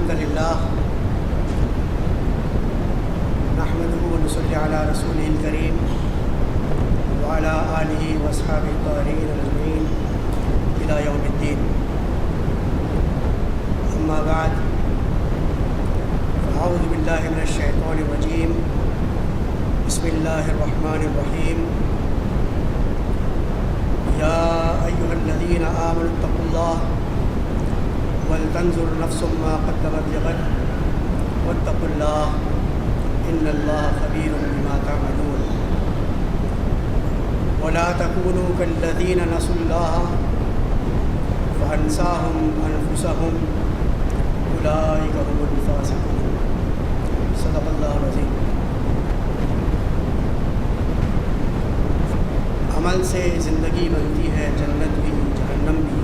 الحمد للہ نحمده ونصلی علی رسوله الکریم وعلی آلہ واصحابہ الطاہرین اجمعین الی یوم الدین. اما بعد فاعوذ باللہ من الشیطان الرجیم. بسم اللہ الرحمن الرحیم. یا ایھا الذین آمنوا اتقوا اللہ وَلْتَنْظُرْ نَفْسٌ مَا قَدَّمَتْ لِغَدٍ وَاتَّقُوا اللَّهَ إِنَّ اللَّهَ خَبِيرٌ بِمَا تَعْمَلُونَ. وَلَا تَكُونُوا كَالَّذِينَ نَسُوا اللَّهَ فَأَنْسَاهُمْ أَنفُسَهُمْ أُولَٰئِكَ هُمُ الْفَاسِقُونَ. صدق اللہ العظیم. عمل سے زندگی بنتی ہے، جنت بھی جہنم بھی.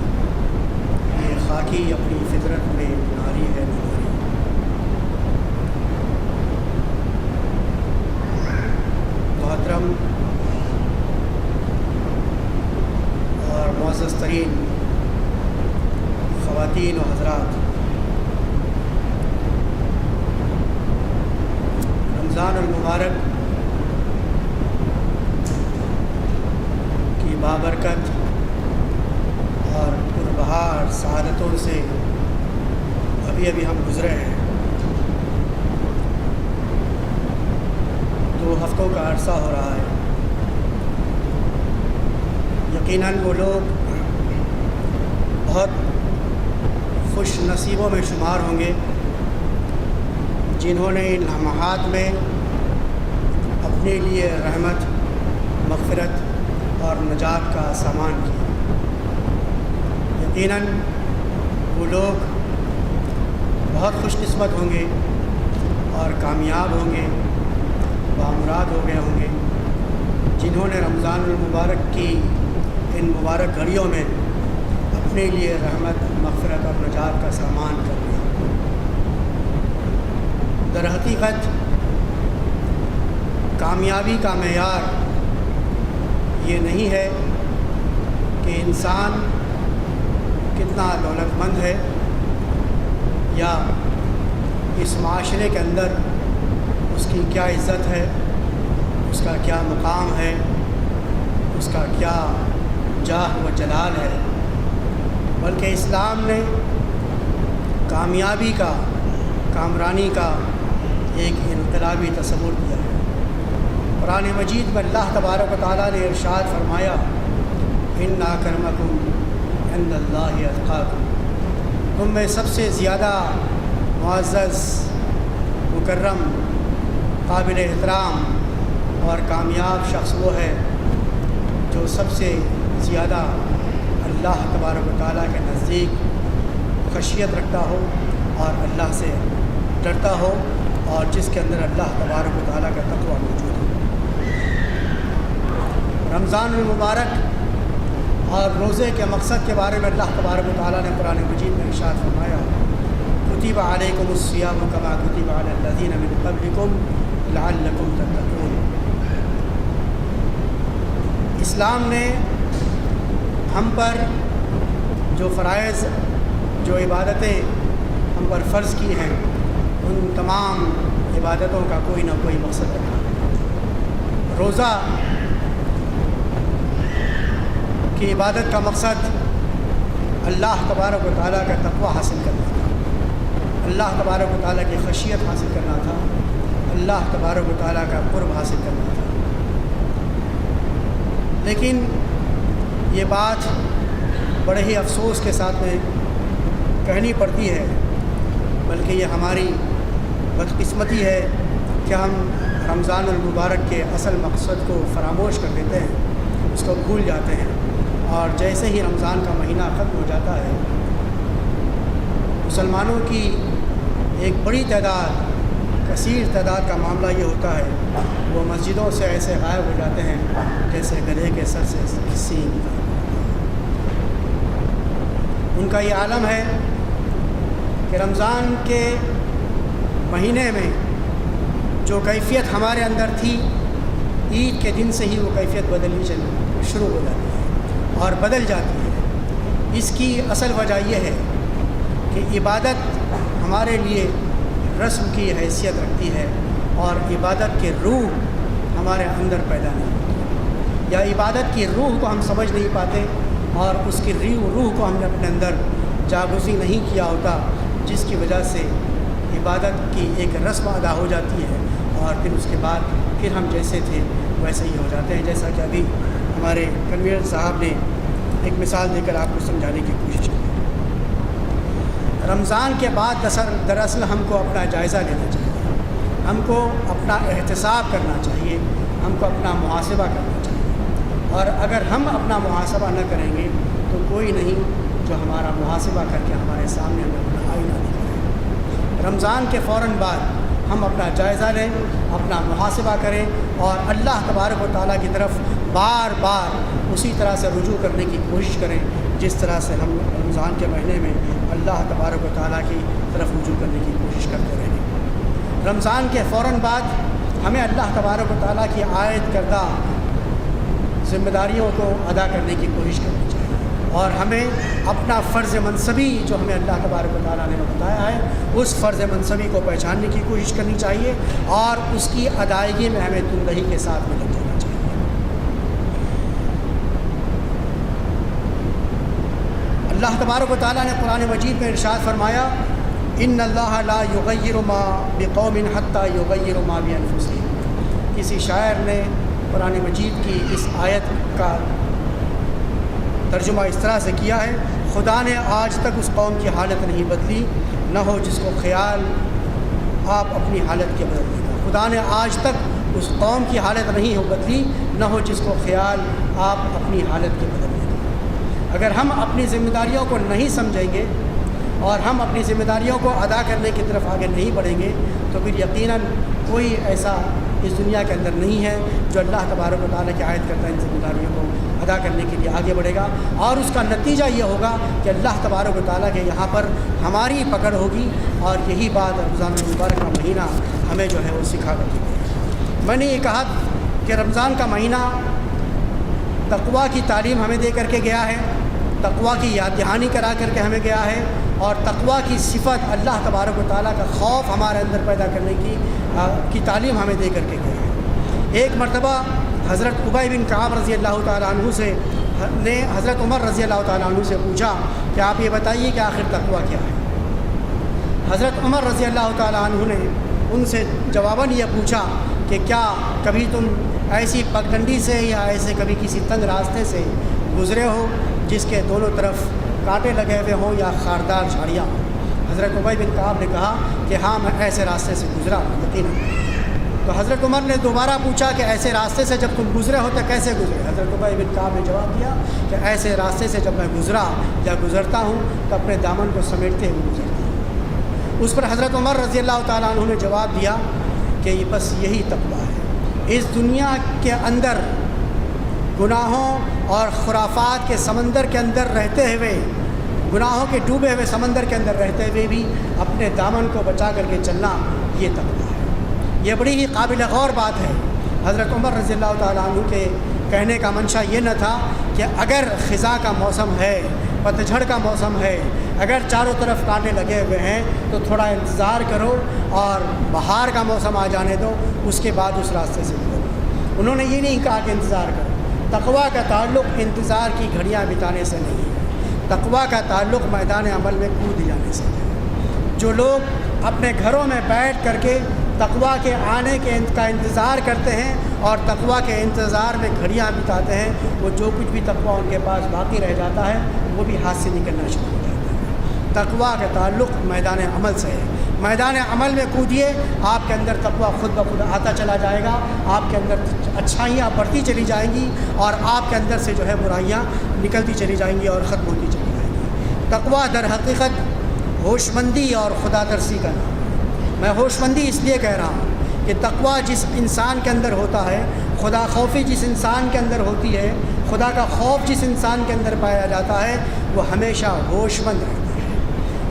خاکی اپنی فطرت میں ناری ہے ناری. محترم اور معزز ترین خواتین و حضرات، رمضان المبارک کی بابرکت اور پربہار سعادتوں سے ابھی ہم گزرے ہیں. 2 ہفتوں کا عرصہ ہو رہا ہے. یقیناً وہ لوگ بہت خوش نصیبوں میں شمار ہوں گے جنہوں نے ان لمحات میں اپنے لیے رحمت، مغفرت اور نجات کا سامان کیا. یقیناً وہ لوگ بہت خوش قسمت ہوں گے اور کامیاب ہوں گے، بامراد ہو گئے ہوں گے جنہوں نے رمضان المبارک کی ان مبارک گھڑیوں میں اپنے لیے رحمت، مغفرت اور نجات کا سامان کر لیا. در حقیقت کامیابی کا معیار یہ نہیں ہے کہ انسان کتنا دولت مند ہے یا اس معاشرے کے اندر اس کی کیا عزت ہے، اس کا کیا مقام ہے، اس کا کیا جاہ و جلال ہے. بلکہ اسلام نے کامیابی کا، کامرانی کا ایک انقلابی تصور دیا ہے. قرآن مجید میں اللہ تبارک و تعالیٰ نے ارشاد فرمایا، ان اکرمکم عند اللہ اتقاکم. تم میں سب سے زیادہ معزز، مکرم، قابل احترام اور کامیاب شخص وہ ہے جو سب سے زیادہ اللہ تبارک و تعالیٰ کے نزدیک خشیت رکھتا ہو اور اللہ سے ڈرتا ہو، اور جس کے اندر اللہ تبارک و تعالیٰ کا تقویٰ موجود ہے. رمضان المبارک اور روزے کے مقصد کے بارے میں اللہ تبارک و تعالیٰ نے قرآن مجید میں ارشاد فرمایا، کتب علیکم الصیام کما کتب علی الذین من قبلکم لعلکم تتقون. اسلام نے ہم پر جو فرائض، جو عبادتیں ہم پر فرض کی ہیں، ان تمام عبادتوں کا کوئی نہ کوئی مقصد رکھا. روزہ کی عبادت کا مقصد اللہ تبارک و تعالیٰ کا تقویٰ حاصل کرنا تھا، اللہ تبارک و تعالیٰ کی خشیت حاصل کرنا تھا، اللہ تبارک و تعالیٰ کا قرب حاصل کرنا تھا. لیکن یہ بات بڑے ہی افسوس کے ساتھ میں کہنی پڑتی ہے، بلکہ یہ ہماری بدقسمتی ہے کہ ہم رمضان المبارک کے اصل مقصد کو فراموش کر دیتے ہیں، اس کو بھول جاتے ہیں. اور جیسے ہی رمضان کا مہینہ ختم ہو جاتا ہے، مسلمانوں کی ایک بڑی تعداد، کثیر تعداد کا معاملہ یہ ہوتا ہے، وہ مسجدوں سے ایسے غائب ہو جاتے ہیں جیسے گدھے کے سر سے سینگ. ان کا یہ عالم ہے کہ رمضان کے مہینے میں جو کیفیت ہمارے اندر تھی، عید کے دن سے ہی وہ کیفیت بدلنی شروع ہو جاتی ہے اور بدل جاتی ہے. اس کی اصل وجہ یہ ہے کہ عبادت ہمارے لیے رسم کی حیثیت رکھتی ہے اور عبادت کی روح ہمارے اندر پیدا نہیں ہوتی، یا عبادت کی روح کو ہم سمجھ نہیں پاتے اور اس کی روح کو ہم نے اپنے اندر جاگزی نہیں کیا ہوتا، جس کی وجہ سے عبادت کی ایک رسم ادا ہو جاتی ہے اور پھر اس کے بعد پھر ہم جیسے تھے ویسے ہی ہو جاتے ہیں، جیسا کہ ابھی ہمارے کنوینر صاحب نے ایک مثال دے کر آپ کو سمجھانے کی کوشش کی۔ رمضان کے بعد دراصل ہم کو اپنا جائزہ لینا چاہیے، ہم کو اپنا احتساب کرنا چاہیے، ہم کو اپنا محاسبہ کرنا چاہیے، اور اگر ہم اپنا محاسبہ نہ کریں گے تو کوئی نہیں جو ہمارا محاسبہ کر کے ہمارے سامنے ہمیں اپنا آئینہ دکھائے۔ رمضان کے فوراً بعد ہم اپنا جائزہ لیں، اپنا محاسبہ کریں اور اللہ تبارک و تعالیٰ کی طرف بار بار اسی طرح سے رجوع کرنے کی کوشش کریں جس طرح سے ہم رمضان کے مہینے میں اللہ تبارک و تعالیٰ کی طرف رجوع کرنے کی کوشش کرتے رہیں۔ رمضان کے فوراً بعد ہمیں اللہ تبارک و تعالیٰ کی عائد کردہ ذمہ داریوں کو ادا کرنے کی کوشش کرنی چاہیے، اور ہمیں اپنا فرض منصبی جو ہمیں اللہ تبارک و تعالیٰ نے بتایا ہے اس فرض منصبی کو پہچاننے کی کوشش کرنی چاہیے اور اس کی ادائیگی میں ہمیں تندہی کے ساتھ میں لگ جانا چاہیے۔ اللہ تبارک و تعالیٰ نے قرآن مجید میں ارشاد فرمایا، ان اللہ لا یغیر ما بقوم حتی یغیر ما بانفسہم۔ کسی شاعر نے قرآن مجید کی اس آیت کا ترجمہ اس طرح سے کیا ہے، خدا نے آج تک اس قوم کی حالت نہیں بدلی، نہ ہو جس کو خیال آپ اپنی حالت کے بدل دیں گے۔ خدا نے آج تک اس قوم کی حالت نہیں بدلی، نہ ہو جس کو خیال آپ اپنی حالت کے بدل دیں گے۔ اگر ہم اپنی ذمہ داریوں کو نہیں سمجھیں گے اور ہم اپنی ذمہ داریوں کو ادا کرنے کی طرف آگے نہیں بڑھیں گے تو پھر یقیناً کوئی ایسا اس دنیا کے اندر نہیں ہے جو اللہ تبارک و تعالیٰ کی عائد کرتا ہے ان ذمہ داریوں کو ادا کرنے کے لیے آگے بڑھے گا، اور اس کا نتیجہ یہ ہوگا کہ اللہ تبارک و تعالیٰ کے یہاں پر ہماری پکڑ ہوگی، اور یہی بات رمضان المبارک کا مہینہ ہمیں جو ہے وہ سکھا کر کے گیا۔ میں نے یہ کہا کہ رمضان کا مہینہ تقویٰ کی تعلیم ہمیں دے کر کے گیا ہے، تقویٰ کی یاد دہانی کرا کر کے ہمیں گیا ہے، اور تقویٰ کی صفت اللہ تبارک و تعالیٰ کا خوف ہمارے اندر پیدا کرنے کی تعلیم ہمیں دے کر کے گیا ہے۔ ایک مرتبہ حضرت ابی بن کعب رضی اللہ تعالیٰ عنہ نے حضرت عمر رضی اللہ تعالیٰ عنہ سے پوچھا کہ آپ یہ بتائیے کہ آخر تقویٰ کیا ہے۔ حضرت عمر رضی اللہ تعالیٰ عنہ نے ان سے جواباً یہ پوچھا کہ کیا کبھی تم ایسی پگڈنڈی سے یا ایسے کبھی کسی تنگ راستے سے گزرے ہو جس کے دونوں طرف کانٹے لگے ہوئے ہوں یا خاردار جھاڑیاں ہوں؟ حضرت ابی بن کعب نے کہا کہ ہاں میں ایسے راستے سے گزرا ہوں یقیناً۔ تو حضرت عمر نے دوبارہ پوچھا کہ ایسے راستے سے جب تم گزرے ہو تو کیسے گزرے؟ حضرت ابی بن کعب نے جواب دیا کہ ایسے راستے سے جب میں گزرا یا گزرتا ہوں تو اپنے دامن کو سمیٹتے ہوئے گزرتا ہوں۔ اس پر حضرت عمر رضی اللہ تعالیٰ عنہ نے جواب دیا کہ یہ بس یہی تقویٰ ہے۔ اس دنیا کے اندر گناہوں اور خرافات کے سمندر کے اندر رہتے ہوئے، گناہوں کے ڈوبے ہوئے سمندر کے اندر رہتے ہوئے بھی اپنے دامن کو بچا کر کے چلنا یہ تقویٰ ہے۔ یہ بڑی ہی قابل غور بات ہے۔ حضرت عمر رضی اللہ تعالیٰ عنہ کے کہنے کا منشا یہ نہ تھا کہ اگر خزاں کا موسم ہے، پتجھڑ کا موسم ہے، اگر چاروں طرف کانٹے لگے ہوئے ہیں تو تھوڑا انتظار کرو اور بہار کا موسم آ جانے دو، اس کے بعد اس راستے سے گزرو۔ انہوں نے یہ نہیں کہا کہ انتظار کرو۔ تقویٰ کا تعلق انتظار کی گھڑیاں بتانے سے نہیں ہے، تقویٰ کا تعلق میدان عمل میں کود جانے سے ہے۔ جو لوگ اپنے گھروں میں بیٹھ کر کے تقویٰ کے آنے کا انتظار کرتے ہیں اور تقویٰ کے انتظار میں گھڑیاں بتاتے ہیں، وہ جو کچھ بھی تقویٰ ان کے پاس باقی رہ جاتا ہے وہ بھی ہاتھ سے نکلنا شروع ہو جاتا ہے۔ تقویٰ کا تعلق میدان عمل سے ہے۔ میدان عمل میں کودیے، آپ کے اندر تقویٰ خود بخود آتا چلا جائے گا، آپ کے اندر اچھائیاں بڑھتی چلی جائیں گی اور آپ کے اندر سے جو ہے برائیاں نکلتی چلی جائیں گی اور ختم ہوتی چلی جائیں گی۔ تقویٰ در حقیقت ہوش مندی اور خدا ترسی کا نام ہے۔ میں ہوش مندی اس لیے کہہ رہا ہوں کہ تقویٰ جس انسان کے اندر ہوتا ہے، خدا خوفی جس انسان کے اندر ہوتی ہے، خدا کا خوف جس انسان کے اندر پایا جاتا ہے، وہ ہمیشہ ہوش مند رہتا ہے،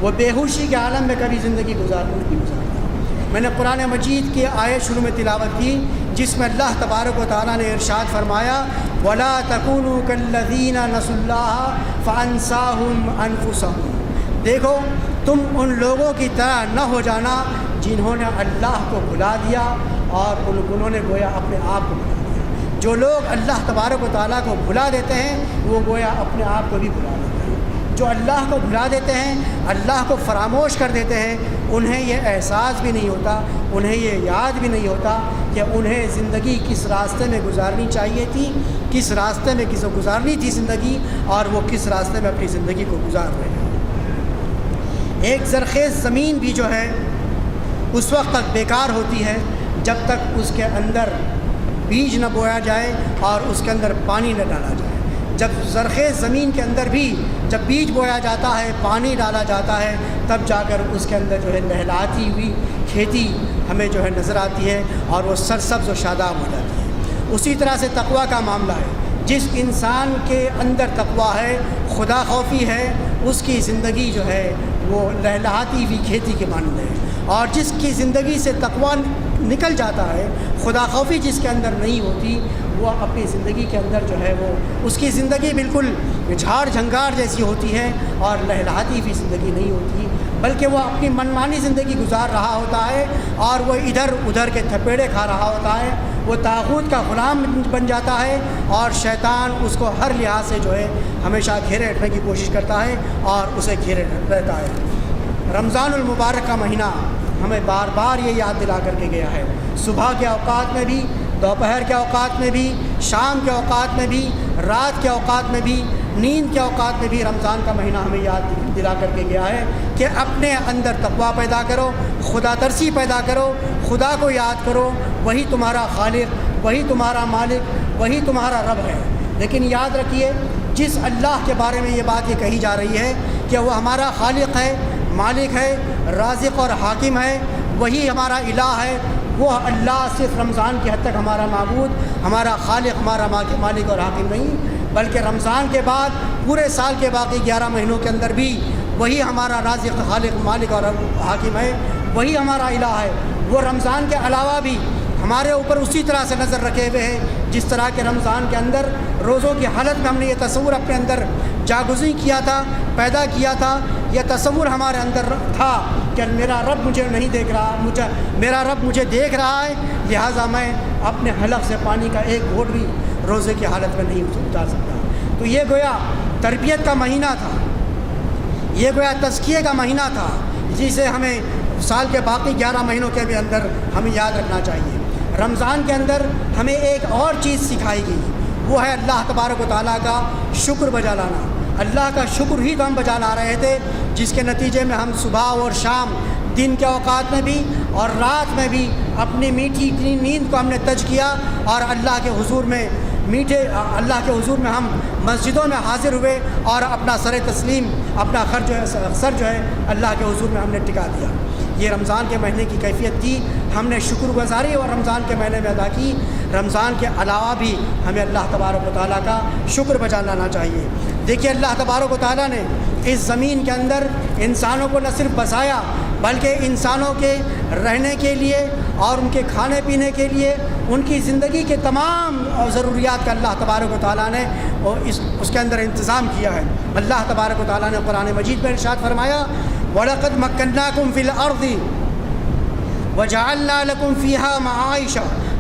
وہ بے ہوشی کے عالم میں کبھی زندگی نہیں گزارتا۔ میں نے قرآن مجید کی آیت شروع میں تلاوت کی جس میں اللہ تبارک و تعالیٰ نے ارشاد فرمایا، وَلَا تَكُونُوا كَالَّذِينَ نَسُوا اللَّهَ فَأَنسَاهُمْ أَنفُسَهُمْ۔ دیکھو تم ان لوگوں کی طرح نہ ہو جانا جنہوں نے اللہ کو بھلا دیا اور انہوں نے گویا اپنے آپ کو بھلا دیا۔ جو لوگ اللہ تبارک و تعالیٰ کو بھلا دیتے ہیں وہ گویا اپنے آپ کو بھی بھلا دیتے ہیں۔ جو اللہ کو بھلا دیتے ہیں، اللہ کو فراموش کر دیتے ہیں، انہیں یہ احساس بھی نہیں ہوتا، انہیں یہ یاد بھی نہیں ہوتا کہ انہیں زندگی کس راستے میں گزارنی چاہیے تھی، کس راستے میں کس کو گزارنی تھی زندگی، اور وہ کس راستے میں اپنی زندگی کو گزار رہے ہیں۔ ایک زرخیز زمین بھی جو ہے اس وقت تک بیکار ہوتی ہے جب تک اس کے اندر بیج نہ بویا جائے اور اس کے اندر پانی نہ ڈالا جائے۔ جب زرخیز زمین کے اندر بھی جب بیج بویا جاتا ہے، پانی ڈالا جاتا ہے، تب جا کر اس کے اندر جو ہے لہلاتی ہوئی کھیتی ہمیں جو ہے نظر آتی ہے اور وہ سرسبز و شاداب ہو جاتی ہے۔ اسی طرح سے تقویٰ کا معاملہ ہے۔ جس انسان کے اندر تقویٰ ہے، خدا خوفی ہے، اس کی زندگی جو ہے وہ لہلہاتی ہوئی کھیتی کے مانند ہے، اور جس کی زندگی سے تقویٰ نکل جاتا ہے، خدا خوفی جس کے اندر نہیں ہوتی، وہ اپنی زندگی کے اندر جو ہے وہ اس کی زندگی بالکل جھاڑ جھنگار جیسی ہوتی ہے اور لہلہاتی ہوئی زندگی نہیں ہوتی، بلکہ وہ اپنی منمانی زندگی گزار رہا ہوتا ہے اور وہ ادھر ادھر کے تھپیڑے کھا رہا ہوتا ہے۔ وہ طاغوت کا غلام بن جاتا ہے اور شیطان اس کو ہر لحاظ سے جو ہے ہمیشہ گھیرے رکھنے کی کوشش کرتا ہے اور اسے گھیرے رہتا ہے۔ رمضان المبارک کا مہینہ ہمیں بار بار یہ یاد دلا کر کے گیا ہے، صبح کے اوقات میں بھی، دوپہر کے اوقات میں بھی، شام کے اوقات میں بھی، رات کے اوقات میں بھی، نیند کے اوقات میں بھی رمضان کا مہینہ ہمیں یاد دلا کر کے گیا ہے کہ اپنے اندر تقویٰ پیدا کرو، خدا ترسی پیدا کرو، خدا کو یاد کرو، وہی تمہارا خالق، وہی تمہارا مالک، وہی تمہارا رب ہے۔ لیکن یاد رکھیے، جس اللہ کے بارے میں یہ بات یہ کہی جا رہی ہے کہ وہ ہمارا خالق ہے، مالک ہے، رازق اور حاکم ہے، وہی ہمارا الہ ہے، وہ اللہ صرف رمضان کی حد تک ہمارا معبود، ہمارا خالق، ہمارا مالک اور حاکم نہیں، بلکہ رمضان کے بعد پورے سال کے باقی 11 مہینوں کے اندر بھی وہی ہمارا رازق، خالق، مالک اور حاکم ہے، وہی ہمارا الہ ہے۔ وہ رمضان کے علاوہ بھی ہمارے اوپر اسی طرح سے نظر رکھے ہوئے ہیں جس طرح کہ رمضان کے اندر روزوں کی حالت میں ہم نے یہ تصور اپنے اندر جاگزی کیا تھا، پیدا کیا تھا، یہ تصور ہمارے اندر تھا کہ میرا رب مجھے نہیں دیکھ رہا، میرا رب مجھے دیکھ رہا ہے، لہٰذا میں اپنے حلق سے پانی کا ایک گھونٹ بھی روزے کی حالت میں نہیں اتار سکتا۔ تو یہ گویا تربیت کا مہینہ تھا، یہ گویا تزکیے کا مہینہ تھا، جسے ہمیں سال کے باقی 11 مہینوں کے بھی اندر ہمیں یاد رکھنا چاہیے۔ رمضان کے اندر ہمیں ایک اور چیز سکھائی گئی، وہ ہے اللہ تبارک و تعالیٰ کا شکر بجا لانا۔ اللہ کا شکر ہی تو ہم بجا لا رہے تھے، جس کے نتیجے میں ہم صبح اور شام، دن کے اوقات میں بھی اور رات میں بھی اپنی میٹھی نیند کو ہم نے تج کیا اور اللہ کے حضور میں اللہ کے حضور میں ہم مسجدوں میں حاضر ہوئے اور اپنا سر تسلیم، اپنا سر جو ہے اللہ کے حضور میں ہم نے ٹکا دیا۔ یہ رمضان کے مہینے کی کیفیت تھی، ہم نے شکر گزاری اور رمضان کے مہینے میں ادا کی۔ رمضان کے علاوہ بھی ہمیں اللہ تبارک و تعالیٰ کا شکر بجا لانا چاہیے۔ دیکھیے، اللہ تبارک و تعالیٰ نے اس زمین کے اندر انسانوں کو نہ صرف بسایا بلکہ انسانوں کے رہنے کے لیے اور ان کے کھانے پینے کے لیے، ان کی زندگی کے تمام ضروریات کا اللہ تبارک و تعالیٰ نے اس کے اندر انتظام کیا ہے۔ اللہ تبارک و تعالیٰ نے قرآن مجید میں ارشاد فرمایا، وَلَقَدْ مَكَّنَّاكُمْ فِي الْأَرْضِ وَجَعَلْنَا لَكُمْ فِيهَا مَعَائِشَ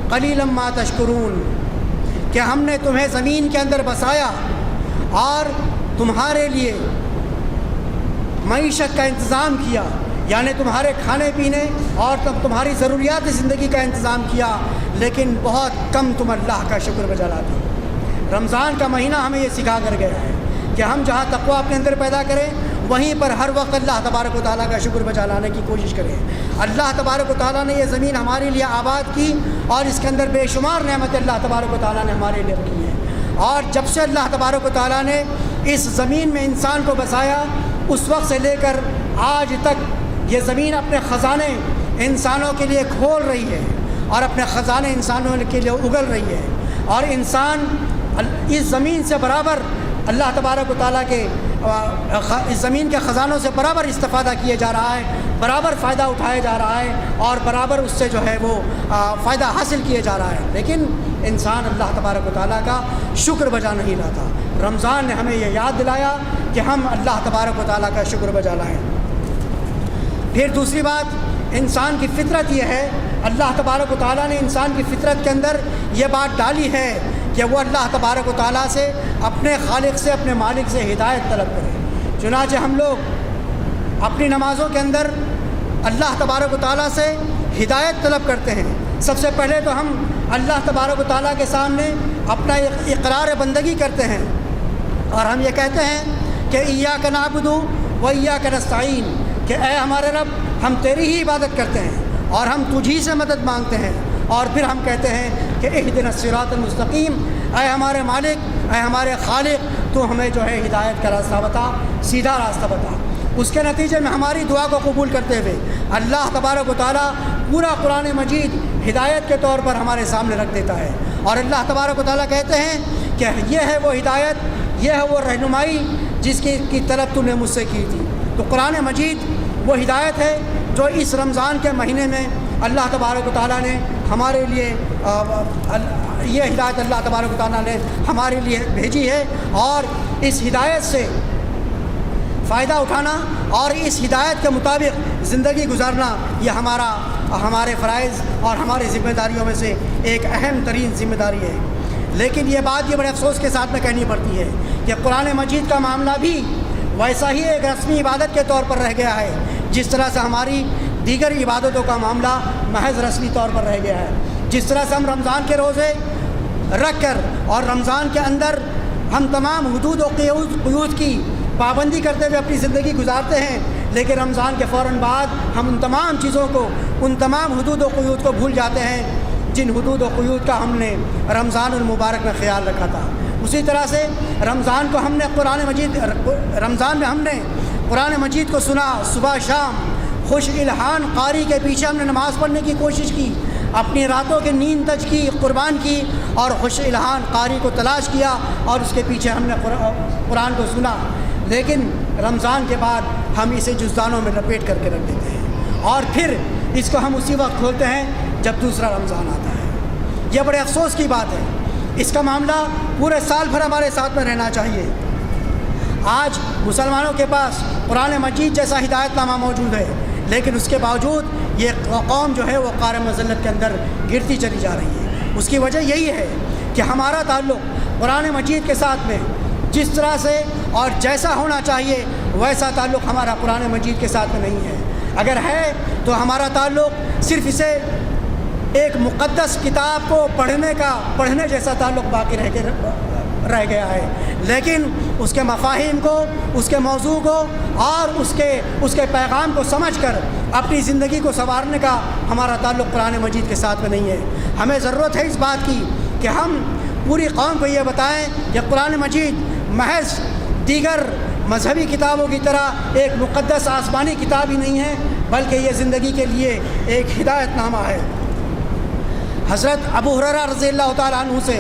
قَلِيلًا مَا تَشْكُرُونَ، کہ ہم نے تمہیں زمین کے اندر بسایا اور تمہارے لیے معیشت کا انتظام کیا، یعنی تمہارے کھانے پینے اور تمہاری ضروریات زندگی کا انتظام کیا، لیکن بہت کم تم اللہ کا شکر بجا لاتے ہو۔ رمضان کا مہینہ ہمیں یہ سکھا کر گیا ہے کہ ہم جہاں تقویٰ اپنے اندر پیدا کریں، وہیں پر ہر وقت اللہ تبارک و تعالیٰ کا شکر بجا لانے کی کوشش کریں۔ اللہ تبارک و تعالیٰ نے یہ زمین ہمارے لیے آباد کی اور اس کے اندر بے شمار نعمت اللہ تبارک و تعالیٰ نے ہمارے لیے رکھی ہیں، اور جب سے اللہ تبارک و تعالیٰ نے اس زمین میں انسان کو بسایا، اس وقت سے لے کر آج تک یہ زمین اپنے خزانے انسانوں کے لیے کھول رہی ہے اور اپنے خزانے انسانوں کے لیے اگل رہی ہے، اور انسان اس زمین سے برابر اللہ تبارک و تعالیٰ کے اس زمین کے خزانوں سے برابر استفادہ کیے جا رہا ہے، برابر فائدہ اٹھایا جا رہا ہے اور برابر اس سے جو ہے وہ فائدہ حاصل کیے جا رہا ہے، لیکن انسان اللہ تبارک و تعالیٰ کا شکر بجا نہیں لاتا۔ رمضان نے ہمیں یہ یاد دلایا کہ ہم اللہ تبارک و تعالیٰ کا شکر بجا لائیں۔ پھر دوسری بات، انسان کی فطرت یہ ہے، اللہ تبارک و تعالیٰ نے انسان کی فطرت کے اندر یہ بات ڈالی ہے کہ وہ اللہ تبارک و تعالیٰ سے، اپنے خالق سے، اپنے مالک سے ہدایت طلب کرے۔ چنانچہ ہم لوگ اپنی نمازوں کے اندر اللہ تبارک و تعالیٰ سے ہدایت طلب کرتے ہیں۔ سب سے پہلے تو ہم اللہ تبارک و تعالیٰ کے سامنے اپنا اقرار بندگی کرتے ہیں، اور ہم یہ کہتے ہیں کہ ایاک نعبد و ایاک نستعین، کہ اے ہمارے رب، ہم تیری ہی عبادت کرتے ہیں اور ہم تجھی سے مدد مانگتے ہیں۔ اور پھر ہم کہتے ہیں کہ اہدنا الصراط المستقیم، اے ہمارے مالک، اے ہمارے خالق، تو ہمیں جو ہے ہدایت کا راستہ بتا، سیدھا راستہ بتا۔ اس کے نتیجے میں ہماری دعا کو قبول کرتے ہوئے اللہ تبارک و تعالیٰ پورا قرآن مجید ہدایت کے طور پر ہمارے سامنے رکھ دیتا ہے، اور اللہ تبارک و تعالیٰ کہتے ہیں کہ یہ ہے وہ ہدایت، یہ ہے وہ رہنمائی جس کی طلب تو نے مجھ سے کی تھی۔ تو قرآن مجید وہ ہدایت ہے جو اس رمضان کے مہینے میں اللہ تبارک و تعالیٰ نے ہمارے لیے یہ ہدایت اللہ تبارک و تعالیٰ نے ہمارے لیے بھیجی ہے، اور اس ہدایت سے فائدہ اٹھانا اور اس ہدایت کے مطابق زندگی گزارنا یہ ہمارے فرائض اور ہماری ذمہ داریوں میں سے ایک اہم ترین ذمہ داری ہے۔ لیکن یہ بات یہ بڑے افسوس کے ساتھ میں کہنی پڑتی ہے کہ قرآن مجید کا معاملہ بھی ویسا ہی ایک رسمی عبادت کے طور پر رہ گیا ہے جس طرح سے ہماری دیگر عبادتوں کا معاملہ محض رسمی طور پر رہ گیا ہے۔ جس طرح سے ہم رمضان کے روزے رکھ کر اور رمضان کے اندر ہم تمام حدود و قیود کی پابندی کرتے ہوئے اپنی زندگی گزارتے ہیں، لیکن رمضان کے فوراً بعد ہم ان تمام چیزوں کو، ان تمام حدود و قیود کو بھول جاتے ہیں جن حدود و قیود کا ہم نے رمضان المبارک میں خیال رکھا تھا۔ اسی طرح سے رمضان میں ہم نے قرآن مجید کو سنا، صبح شام خوش الحان قاری کے پیچھے ہم نے نماز پڑھنے کی کوشش کی، اپنی راتوں کی نیند تج کی، قربان کی، اور خوش الحان قاری کو تلاش کیا اور اس کے پیچھے ہم نے قرآن کو سنا۔ لیکن رمضان کے بعد ہم اسے جزدانوں میں لپیٹ کر کے رکھ دیتے ہیں، اور پھر اس کو ہم اسی وقت کھولتے ہیں جب دوسرا رمضان آتا ہے۔ یہ بڑے افسوس کی بات ہے۔ اس کا معاملہ پورے سال بھر ہمارے ساتھ میں رہنا چاہیے۔ آج مسلمانوں کے پاس قرآن مجید جیسا ہدایت نامہ موجود ہے، لیکن اس کے باوجود یہ قوم جو ہے وہ قعر مذلت کے اندر گرتی چلی جا رہی ہے۔ اس کی وجہ یہی ہے کہ ہمارا تعلق قرآن مجید کے ساتھ میں جس طرح سے اور جیسا ہونا چاہیے ویسا تعلق ہمارا قرآن مجید کے ساتھ میں نہیں ہے۔ اگر ہے تو ہمارا تعلق صرف اسے ایک مقدس کتاب کو پڑھنے جیسا تعلق باقی رہ گیا ہے، لیکن اس کے مفاہیم کو، اس کے موضوع کو اور اس کے پیغام کو سمجھ کر اپنی زندگی کو سنوارنے کا ہمارا تعلق قرآن مجید کے ساتھ میں نہیں ہے۔ ہمیں ضرورت ہے اس بات کی کہ ہم پوری قوم کو یہ بتائیں کہ قرآن مجید محض دیگر مذہبی کتابوں کی طرح ایک مقدس آسمانی کتاب ہی نہیں ہے، بلکہ یہ زندگی کے لیے ایک ہدایت نامہ ہے۔ حضرت ابو ہریرہ رضی اللہ تعالیٰ عنہ سے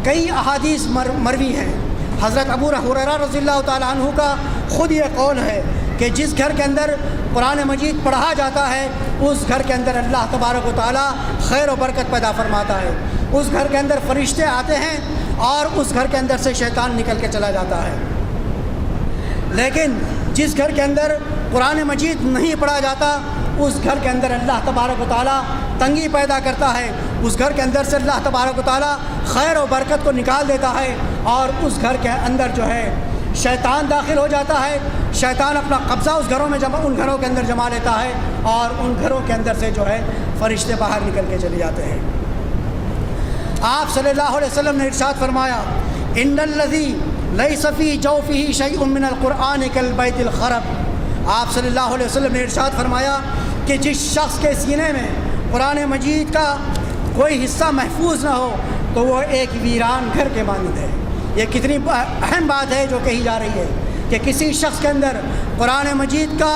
کئی احادیث مروی ہیں۔ حضرت ابو ہریرہ رضی اللہ تعالیٰ عنہ کا خود یہ قول ہے کہ جس گھر کے اندر قرآن مجید پڑھا جاتا ہے اس گھر کے اندر اللہ تبارک و تعالیٰ خیر و برکت پیدا فرماتا ہے، اس گھر کے اندر فرشتے آتے ہیں اور اس گھر کے اندر سے شیطان نکل کے چلا جاتا ہے۔ لیکن جس گھر کے اندر قرآن مجید نہیں پڑھا جاتا اس گھر کے اندر اللہ تبارک و تعالیٰ تنگی پیدا کرتا ہے، اس گھر کے اندر سے اللہ تبارک و تعالیٰ خیر و برکت کو نکال دیتا ہے، اور اس گھر کے اندر جو ہے شیطان داخل ہو جاتا ہے، شیطان اپنا قبضہ ان گھروں کے اندر جما لیتا ہے، اور ان گھروں کے اندر سے جو ہے فرشتے باہر نکل کے چلے جاتے ہیں۔ آپ صلی اللہ علیہ وسلم نے ارشاد فرمایا، ان الذی لیس فی جوفہ شیء من القرآن کالبیت الخرب۔ آپ صلی اللہ علیہ وسلم نے ارشاد فرمایا کہ جس شخص کے سینے میں قرآن مجید کا کوئی حصہ محفوظ نہ ہو تو وہ ایک ویران گھر کے مانند ہے۔ یہ کتنی اہم بات ہے جو کہی جا رہی ہے کہ کسی شخص کے اندر قرآن مجید کا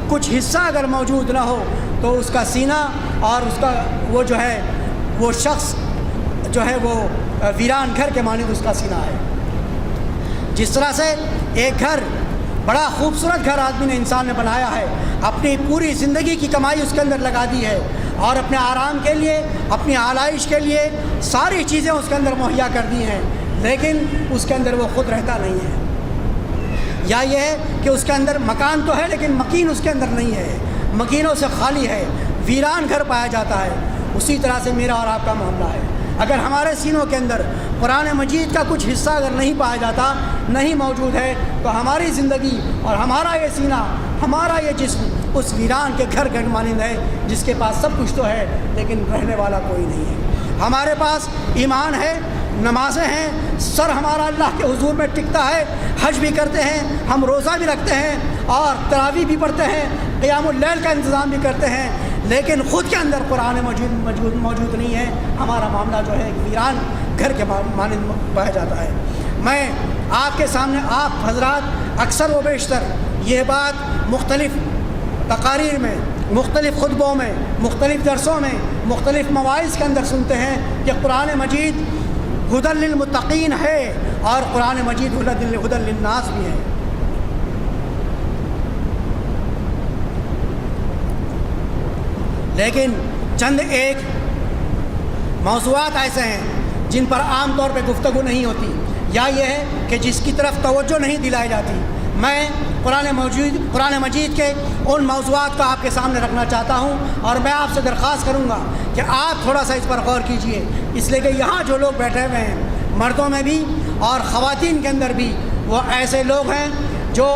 کچھ حصہ اگر موجود نہ ہو تو اس کا سینہ اور اس کا وہ شخص جو ہے وہ ویران گھر کے مانند اس کا سینہ ہے۔ جس طرح سے ایک گھر بڑا خوبصورت گھر آدمی نے انسان نے بنایا ہے، اپنی پوری زندگی کی کمائی اس کے اندر لگا دی ہے اور اپنے آرام کے لیے، اپنی آلائش کے لیے ساری چیزیں اس کے اندر مہیا کر دی ہیں، لیکن اس کے اندر وہ خود رہتا نہیں ہے، یا یہ ہے کہ اس کے اندر مکان تو ہے لیکن مکین اس کے اندر نہیں ہے، مکینوں سے خالی ہے، ویران گھر پایا جاتا ہے، اسی طرح سے میرا اور آپ کا معاملہ ہے۔ اگر ہمارے سینوں کے اندر قرآن مجید کا کچھ حصہ اگر نہیں پایا جاتا، نہیں موجود ہے، تو ہماری زندگی اور ہمارا یہ سینہ، ہمارا یہ جسم اس ویران کے گھر کے مانند ہے جس کے پاس سب کچھ تو ہے لیکن رہنے والا کوئی نہیں ہے۔ ہمارے پاس ایمان ہے، نمازیں ہیں، سر ہمارا اللہ کے حضور میں ٹکتا ہے، حج بھی کرتے ہیں، ہم روزہ بھی رکھتے ہیں اور تراویح بھی پڑھتے ہیں، قیام اللیل کا انتظام بھی کرتے ہیں، لیکن خود کے اندر قرآن موجود نہیں ہے۔ ہمارا معاملہ جو ہے ویران گھر کے مانند پایا جاتا ہے۔ میں آپ کے سامنے، آپ حضرات اکثر و بیشتر یہ بات مختلف تقاریر میں، مختلف خطبوں میں، مختلف درسوں میں، مختلف مواعظ کے اندر سنتے ہیں کہ قرآن مجید ہدی للمتقین ہے اور قرآن مجید ہدی للناس بھی ہے۔ لیکن چند ایک موضوعات ایسے ہیں جن پر عام طور پہ گفتگو نہیں ہوتی، یا یہ ہے کہ جس کی طرف توجہ نہیں دلائی جاتی۔ میں قرآن مجید کے ان موضوعات کو آپ کے سامنے رکھنا چاہتا ہوں، اور میں آپ سے درخواست کروں گا کہ آپ تھوڑا سا اس پر غور کیجئے، اس لیے کہ یہاں جو لوگ بیٹھے ہوئے ہیں، مردوں میں بھی اور خواتین کے اندر بھی، وہ ایسے لوگ ہیں جو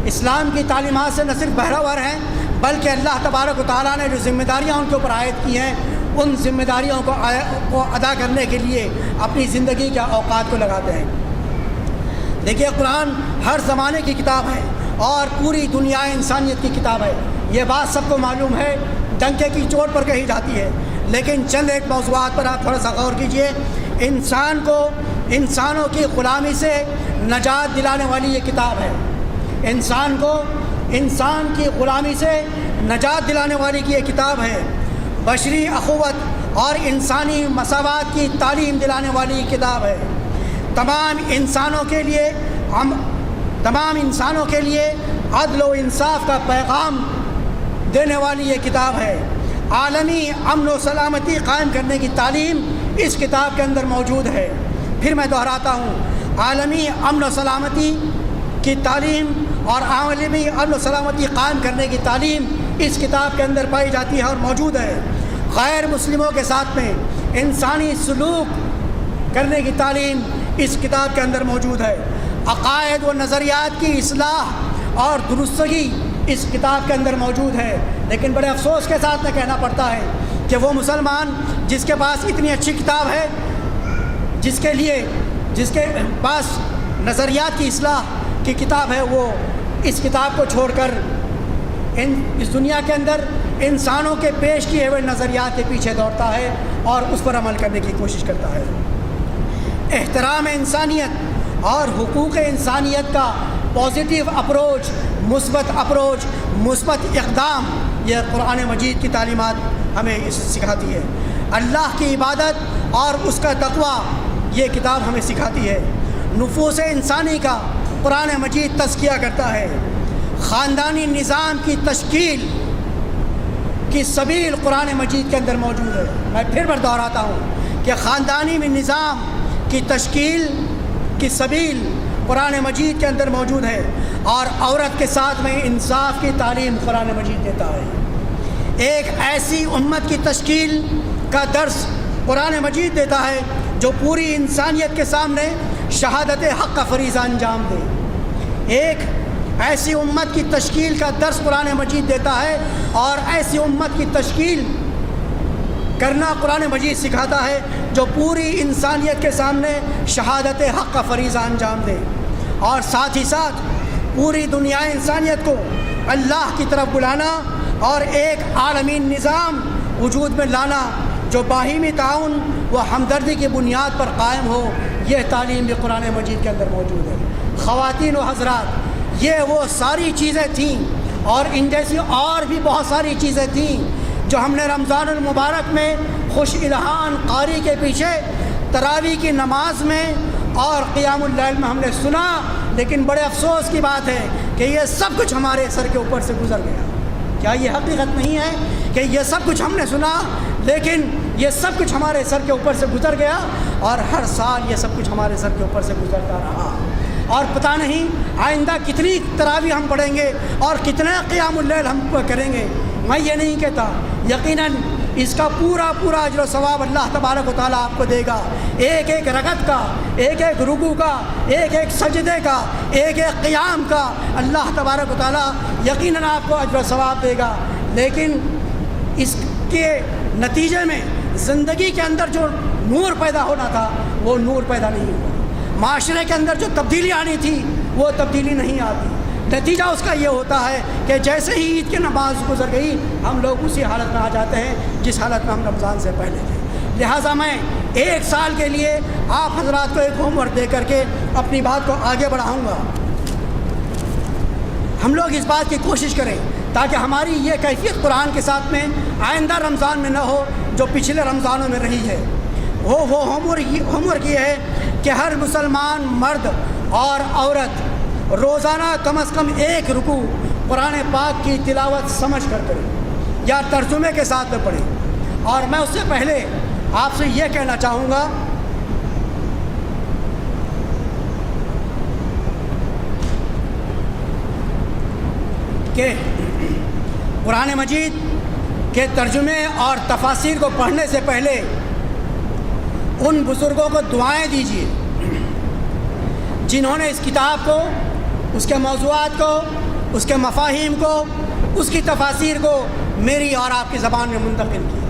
اسلام کی تعلیمات سے نہ صرف بہرہور ہیں بلکہ اللہ تبارک و تعالیٰ نے جو ذمہ داریاں ان کے اوپر عائد کی ہیں، ان ذمہ داریوں کو ادا کرنے کے لیے اپنی زندگی کے اوقات کو لگاتے ہیں۔ دیکھیے، قرآن ہر زمانے کی کتاب ہے اور پوری دنیا انسانیت کی کتاب ہے، یہ بات سب کو معلوم ہے، ڈنکے کی چوٹ پر کہی جاتی ہے۔ لیکن چند ایک موضوعات پر آپ تھوڑا سا غور کیجئے۔ انسان کو انسانوں کی غلامی سے نجات دلانے والی یہ کتاب ہے، انسان کو انسان کی غلامی سے نجات دلانے والی کی یہ کتاب ہے، بشری اخوت اور انسانی مساوات کی تعلیم دلانے والی یہ کتاب ہے، تمام انسانوں کے لیے عدل و انصاف کا پیغام دینے والی یہ کتاب ہے، عالمی امن و سلامتی قائم کرنے کی تعلیم اس کتاب کے اندر موجود ہے۔ پھر میں دہراتا ہوں، عالمی امن و سلامتی کی تعلیم اور عالمی امن و سلامتی قائم کرنے کی تعلیم اس کتاب کے اندر پائی جاتی ہے اور موجود ہے۔ غیر مسلموں کے ساتھ میں انسانی سلوک کرنے کی تعلیم اس کتاب کے اندر موجود ہے۔ عقائد و نظریات کی اصلاح اور درستگی اس کتاب کے اندر موجود ہے۔ لیکن بڑے افسوس کے ساتھ میں کہنا پڑتا ہے کہ وہ مسلمان جس کے پاس اتنی اچھی کتاب ہے، جس کے پاس نظریات کی اصلاح کی کتاب ہے، وہ اس کتاب کو چھوڑ کر اس دنیا کے اندر انسانوں کے پیش کیے ہوئے نظریات کے پیچھے دوڑتا ہے اور اس پر عمل کرنے کی کوشش کرتا ہے۔ احترام انسانیت اور حقوق انسانیت کا پازیٹیو اپروچ، مثبت اقدام، یہ قرآن مجید کی تعلیمات ہمیں سکھاتی ہے۔ اللہ کی عبادت اور اس کا تقویٰ یہ کتاب ہمیں سکھاتی ہے۔ نفوس انسانی کا قرآن مجید تزکیہ کرتا ہے۔ خاندانی نظام کی تشکیل کی سبیل قرآن مجید کے اندر موجود ہے۔ میں پھر دہراتا ہوں کہ خاندانی میں نظام کی تشکیل کی سبیل قرآن مجید کے اندر موجود ہے، اور عورت کے ساتھ میں انصاف کی تعلیم قرآن مجید دیتا ہے۔ ایک ایسی امت کی تشکیل کا درس قرآن مجید دیتا ہے جو پوری انسانیت کے سامنے شہادت حق کا فریضہ انجام دے۔ ایک ایسی امت کی تشکیل کا درس قرآن مجید دیتا ہے، اور ایسی امت کی تشکیل کرنا قرآن مجید سکھاتا ہے جو پوری انسانیت کے سامنے شہادت حق کا فریضہ انجام دے، اور ساتھ ہی ساتھ پوری دنیا انسانیت کو اللہ کی طرف بلانا اور ایک عالمی نظام وجود میں لانا جو باہمی تعاون و ہمدردی کی بنیاد پر قائم ہو، یہ تعلیم بھی قرآن مجید کے اندر موجود ہے۔ خواتین و حضرات، یہ وہ ساری چیزیں تھیں اور ان جیسی اور بھی بہت ساری چیزیں تھیں جو ہم نے رمضان المبارک میں خوش الہان قاری کے پیچھے تراویح کی نماز میں اور قیام اللیل میں ہم نے سنا، لیکن بڑے افسوس کی بات ہے کہ یہ سب کچھ ہمارے سر کے اوپر سے گزر گیا۔ کیا یہ حقیقت نہیں ہے کہ یہ سب کچھ ہم نے سنا، لیکن یہ سب کچھ ہمارے سر کے اوپر سے گزر گیا، اور ہر سال یہ سب کچھ ہمارے سر کے اوپر سے گزرتا رہا۔ اور پتہ نہیں آئندہ کتنی تراویح ہم پڑھیں گے اور کتنا قیام اللیل ہم کریں گے۔ میں یہ نہیں کہتا، یقیناً اس کا پورا اجر و ثواب اللہ تبارک و تعالیٰ آپ کو دے گا، ایک ایک رکعت کا، ایک ایک رکوع کا، ایک ایک سجدے کا، ایک ایک قیام کا اللہ تبارک و تعالیٰ یقیناً آپ کو اجر و ثواب دے گا۔ لیکن اس کے نتیجے میں زندگی کے اندر جو نور پیدا ہونا تھا وہ نور پیدا نہیں ہوا، معاشرے کے اندر جو تبدیلی آنی تھی وہ تبدیلی نہیں آتی۔ نتیجہ اس کا یہ ہوتا ہے کہ جیسے ہی عید کی نماز گزر گئی ہم لوگ اسی حالت میں آ جاتے ہیں جس حالت میں ہم رمضان سے پہلے تھے۔ لہٰذا میں ایک سال کے لیے آپ حضرات کو ایک ہوم ورک دے کر کے اپنی بات کو آگے بڑھاؤں گا۔ ہم لوگ اس بات کی کوشش کریں تاکہ ہماری یہ کیفیت قرآن کے ساتھ میں آئندہ رمضان میں نہ ہو جو پچھلے رمضانوں میں رہی ہے۔ وہ ہوم ورک یہ ہے کہ ہر مسلمان مرد اور عورت روزانہ کم از کم ایک رکوع قرآن پاک کی تلاوت سمجھ کر کریں یا ترجمے کے ساتھ میں پڑھیں۔ اور میں اس سے پہلے آپ سے یہ کہنا چاہوں گا کہ قرآن مجید کے ترجمے اور تفاسیر کو پڑھنے سے پہلے ان بزرگوں کو دعائیں دیجیے جنہوں نے اس کتاب کو، اس کے موضوعات کو، اس کے مفاہیم کو، اس کی تفاسیر کو میری اور آپ کی زبان میں منتقل کیا۔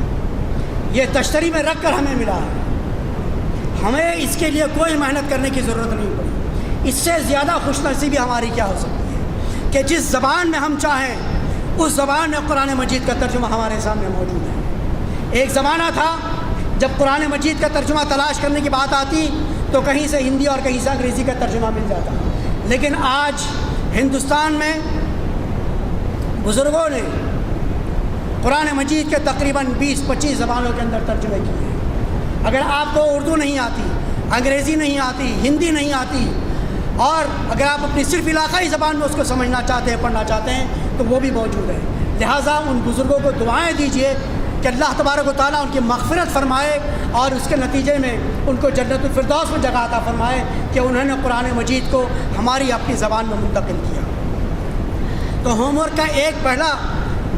یہ تشتری میں رکھ کر ہمیں ملا ہے، ہمیں اس کے لیے کوئی محنت کرنے کی ضرورت نہیں پڑی۔ اس سے زیادہ خوش نصیبی ہماری کیا ہو سکتی ہے کہ جس زبان میں ہم چاہیں اس زبان میں قرآن مجید کا ترجمہ ہمارے سامنے موجود ہے۔ ایک زمانہ تھا جب قرآن مجید کا ترجمہ تلاش کرنے کی بات آتی تو کہیں سے ہندی اور کہیں سے انگریزی کا ترجمہ مل جاتا، لیکن آج ہندوستان میں بزرگوں نے قرآن مجید کے تقریباً 20-25 زبانوں کے اندر ترجمے کیے ہیں۔ اگر آپ کو اردو نہیں آتی، انگریزی نہیں آتی، ہندی نہیں آتی، اور اگر آپ اپنی صرف علاقائی زبان میں اس کو سمجھنا چاہتے ہیں، پڑھنا چاہتے ہیں تو وہ بھی موجود ہے۔ لہٰذا ان بزرگوں کو دعائیں دیجیے کہ اللہ تبارک و تعالیٰ ان کی مغفرت فرمائے اور اس کے نتیجے میں ان کو جنت الفردوس میں جگہ عطا فرمائے کہ انہوں نے قرآن مجید کو ہماری اپنی زبان میں منتقل کیا۔ تو ہوم ورک کا ایک پہلا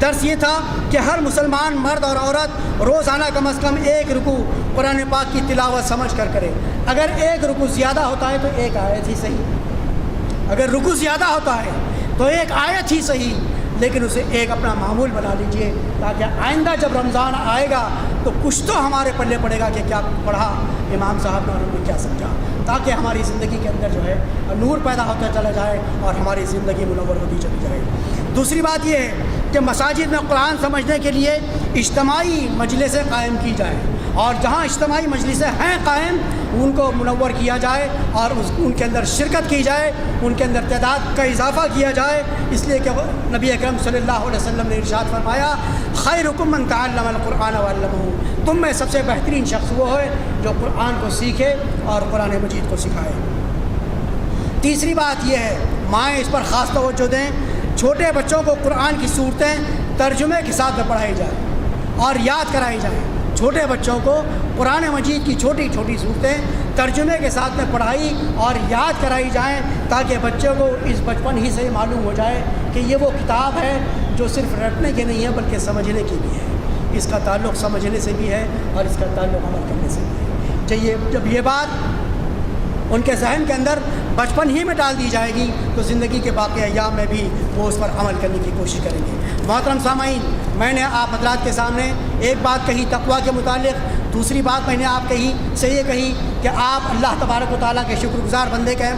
درس یہ تھا کہ ہر مسلمان مرد اور عورت روزانہ کم از کم ایک رکوع قرآن پاک کی تلاوت سمجھ کر کرے۔ اگر ایک رکوع زیادہ ہوتا ہے تو ایک آیت ہی صحیح، اگر رکوع زیادہ ہوتا ہے تو ایک آیت ہی صحیح، لیکن اسے ایک اپنا معمول بنا لیجئے تاکہ آئندہ جب رمضان آئے گا تو کچھ تو ہمارے پلے پڑے گا کہ کیا پڑھا امام صاحب نے اور انہوں نے کیا سمجھا، تاکہ ہماری زندگی کے اندر جو ہے نور پیدا ہوتا چلا جائے اور ہماری زندگی منور ہوتی چلی جائے۔ دوسری بات یہ ہے کہ مساجد میں قرآن سمجھنے کے لیے اجتماعی مجلسیں قائم کی جائیں، اور جہاں اجتماعی مجلسیں ہیں قائم ان کو منور کیا جائے اور ان کے اندر شرکت کی جائے، ان کے اندر تعداد کا اضافہ کیا جائے، اس لیے کہ نبی اکرم صلی اللہ علیہ وسلم نے ارشاد فرمایا خیرکم من تعلم القرآن وعلمہ، تم میں سب سے بہترین شخص وہ ہے جو قرآن کو سیکھے اور قرآن مجید کو سکھائے۔ تیسری بات یہ ہے، مائیں اس پر خاص توجہ دیں، چھوٹے بچوں کو قرآن کی صورتیں ترجمے کے ساتھ میں پڑھائی جائیں اور یاد کرائی جائیں۔ چھوٹے بچوں کو قرآن مجید کی چھوٹی چھوٹی صورتیں ترجمے کے ساتھ میں پڑھائی اور یاد کرائی جائیں تاکہ بچوں کو اس بچپن ہی سے معلوم ہو جائے کہ یہ وہ کتاب ہے جو صرف رٹنے کی نہیں ہے بلکہ سمجھنے کی بھی ہے، اس کا تعلق سمجھنے سے بھی ہے اور اس کا تعلق عمل کرنے سے بھی ہے۔ جب یہ بات ان کے ذہن کے اندر بچپن ہی میں ڈال دی جائے گی تو زندگی کے باقی ایام میں بھی وہ اس پر عمل کرنے کی کوشش کریں گے۔ محترم سامعین، میں نے آپ حضرات کے سامنے ایک بات کہی تقویٰ کے متعلق، دوسری بات میں نے آپ سے یہ کہی کہ آپ اللہ تبارک و تعالیٰ کے شکر گزار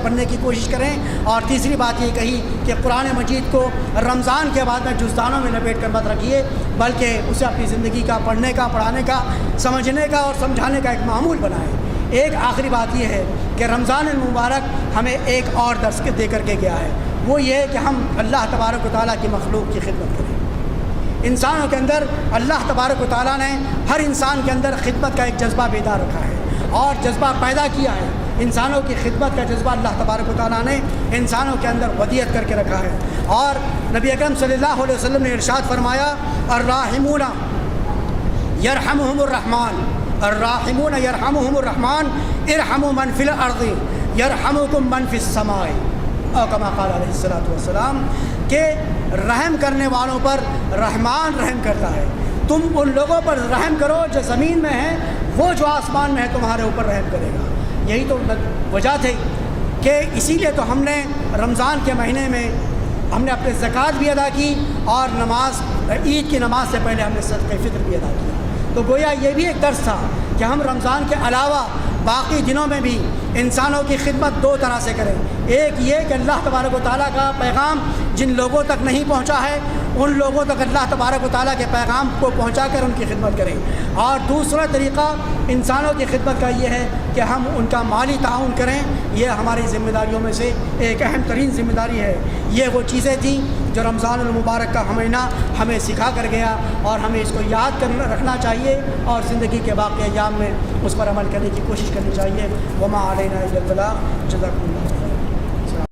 بننے کی کوشش کریں، اور تیسری بات یہ کہی کہ قرآن مجید کو رمضان کے بعد میں جزدانوں میں لپیٹ کر مت رکھیے بلکہ اسے اپنی زندگی کا پڑھنے کا، پڑھانے کا، سمجھنے کا اور سمجھانے کا ایک معمول بنائیں۔ ایک آخری بات یہ ہے کہ رمضان المبارک ہمیں ایک اور درس دے کر کے گیا ہے، وہ یہ ہے کہ ہم اللہ تبارک و تعالیٰ کی مخلوق کی خدمت کریں۔ انسانوں کے اندر اللہ تبارک و تعالیٰ نے ہر انسان کے اندر خدمت کا ایک جذبہ بیدار رکھا ہے اور جذبہ پیدا کیا ہے۔ انسانوں کی خدمت کا جذبہ اللہ تبارک و تعالیٰ نے انسانوں کے اندر ودیعت کر کے رکھا ہے، اور نبی اکرم صلی اللہ علیہ وسلم نے ارشاد فرمایا الراحمون یرحمہم الرحمن، الراحمون یرحمہم الرحمن ارحموا من فی الارض، یرحمکم من فی السماء او کما قال علیہ الصلوۃ والسلام، کہ رحم کرنے والوں پر رحمان رحم کرتا ہے، تم ان لوگوں پر رحم کرو جو زمین میں ہیں، وہ جو آسمان میں ہے تمہارے اوپر رحم کرے گا۔ یہی تو وجہ تھی کہ اسی لیے تو ہم نے رمضان کے مہینے میں ہم نے اپنے زکوٰۃ بھی ادا کی، اور نماز عید کی نماز سے پہلے ہم نے صدقہ فطر بھی ادا کیا۔ تو گویا یہ بھی ایک درس تھا کہ ہم رمضان کے علاوہ باقی دنوں میں بھی انسانوں کی خدمت دو طرح سے کریں، ایک یہ کہ اللہ تبارک و تعالیٰ کا پیغام جن لوگوں تک نہیں پہنچا ہے ان لوگوں تک اللہ تبارک و تعالیٰ کے پیغام کو پہنچا کر ان کی خدمت کریں، اور دوسرا طریقہ انسانوں کی خدمت کا یہ ہے کہ ہم ان کا مالی تعاون کریں۔ یہ ہماری ذمہ داریوں میں سے ایک اہم ترین ذمہ داری ہے۔ یہ وہ چیزیں تھیں جو رمضان المبارک کا مہینہ ہمیں سکھا کر گیا، اور ہمیں اس کو یاد رکھنا چاہیے اور زندگی کے باقی ایام میں اس پر عمل کرنے کی کوشش کرنی چاہیے۔ وما علینا الا البلاغ۔ جزاکم اللہ۔